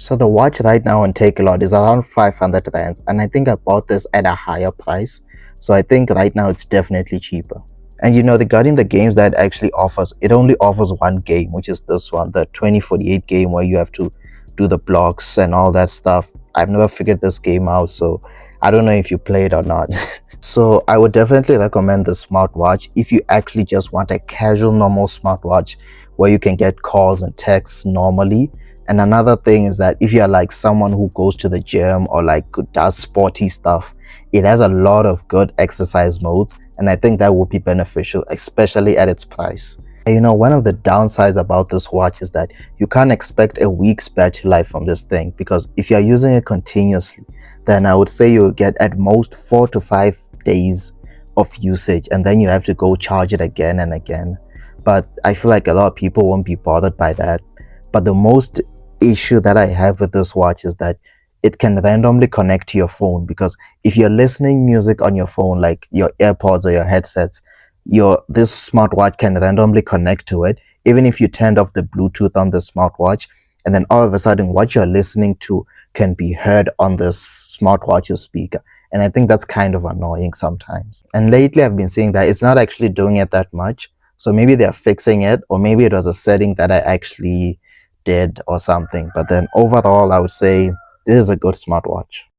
So the watch right now on Takealot is around 500 rands, and I think I bought this at a higher price. So I think right now it's definitely cheaper. And regarding the games that it actually offers, it only offers one game, which is this one, the 2048 game where you have to do the blocks and all that stuff. I've never figured this game out, so I don't know if you play it or not. So I would definitely recommend the smartwatch if you actually just want a casual normal smartwatch where you can get calls and texts normally. And another thing is that if you're like someone who goes to the gym or like does sporty stuff, it has a lot of good exercise modes, and I think that would be beneficial, especially at its price. And one of the downsides about this watch is that you can't expect a week's battery life from this thing, because if you're using it continuously, then I would say you'll get at most 4 to 5 days of usage, and then you have to go charge it again and again. But I feel like a lot of people won't be bothered by that. But the most issue that I have with this watch is that it can randomly connect to your phone, because if you're listening music on your phone, like your AirPods or your headsets, this smartwatch can randomly connect to it, even if you turned off the Bluetooth on the smartwatch, and then all of a sudden what you're listening to can be heard on this smartwatch's speaker. And I think that's kind of annoying sometimes. And lately I've been seeing that it's not actually doing it that much. So maybe they're fixing it, or maybe it was a setting that I actually did or something. But then overall, I would say this is a good smartwatch.